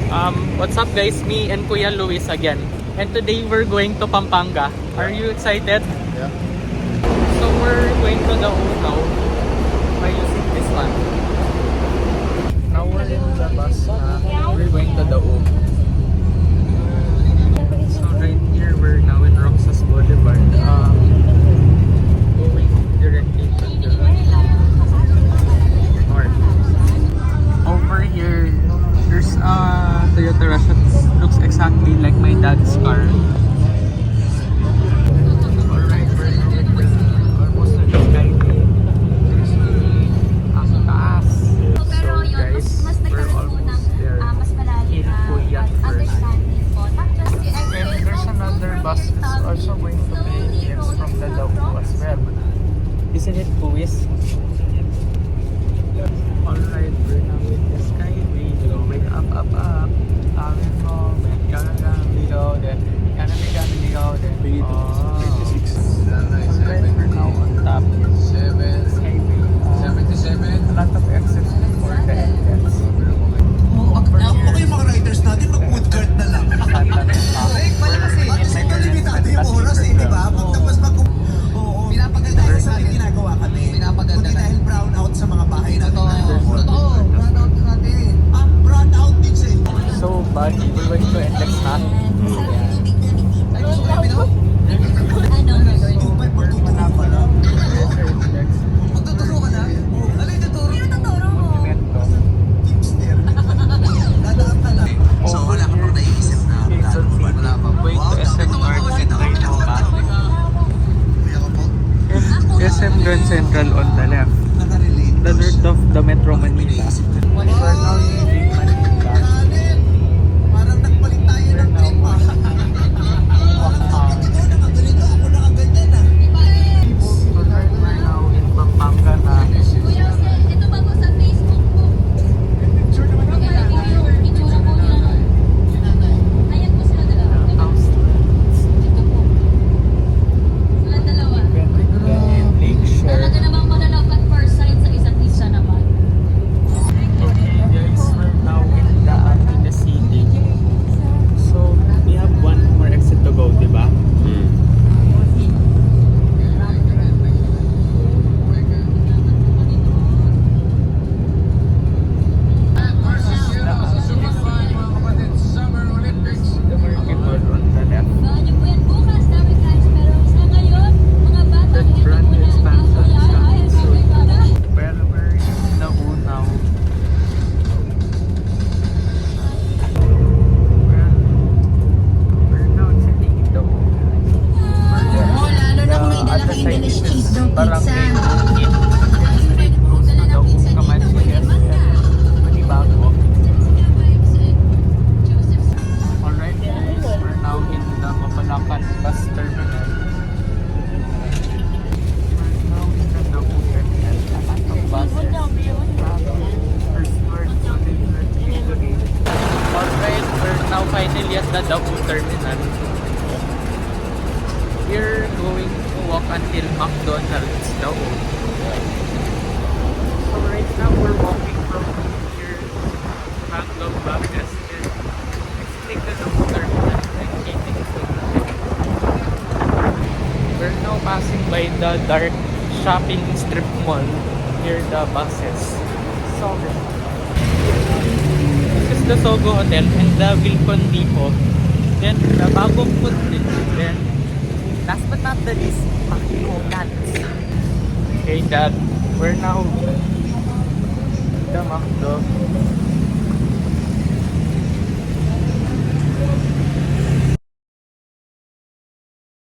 What's up guys? Me and Kuya Luis again. And today we're going to Pampanga. Are you excited? Yeah. So we're going to the now by using this one. Now we're in the bus na. We're going to the So right here we're now in Roxas Boulevard. Going directly to the north. Over here there's a Toyota Rush that looks exactly like my dad's car. Alright, we're almost at the Skyway. Ang taas. So guys, we're almost there. In Puyat first. And there's another bus that's also going to PNX from the Davao as well. Isn't it Puis? Alright, we're now in the Skyway. Going up. Amin mo, we go there. We go there. Alright, we're now on top. Skyway. 77. A lot of exits for the entrance. Okay, mga riders natin, mag-food cart na lang. Kasi limitado yung oras eh, di ba? Pagtapos oo, pinapaganda sa akin ginagawa kami. Kundi dahil brown out sa mga bahay natin. Totoo, brown out natin. Brown out din siya. So, buddy, we're going to NLEX na. Magtuturo ka na? Ano yung tuturo? Monumento. Dadaan ka lang. So, wala ka pang naiisip na. Wala pa. Going to SM North and Rhino Back. And SM Grand Central on the left. Nakarelate. The north of the Metro Manila. We're now leaving Manila. Parang nagpalit tayo ng trip ah. Ito, nakaganito ako nakaganyan ah. Alright, we're now in Pampanga na. Ito ba po sa Facebook po? Itsura po nila. Ayan po sila dalawa. Ito po. Sila dalawa. Lakeshore. Talaga namang manalove at first sight sa isa't isa naman. Okay guys, we're now in the city. So, we have one more exit to go, di ba? The market hall on the left. Baka niyo po yan bukas, dami guys. Pero sa ngayon, mga bata, The hindi brand po na expansion is coming soon. para. Well, we're in Nabu now. Well, we're now sitting in the Oo, lalo na kung may dala kayong English cheese daw pizza. Alright guys, we're now in the Mapalacan bus terminal. We're now in the Nabu terminal. A lot of buses. Alright, we're now finally at the Nabu terminal. We're going to walk until McDonald's daw. So right now we're walking from here to Hanggang Bagas and let's take the Nabu terminal and getting to the We're now passing by the dark shopping strip mall near the buses. So this is the Sogo Hotel and the Vilcon Depot. Then the Bagong Food Then last but not the least, McDonald's. Okay, Dad, we're now the McDo.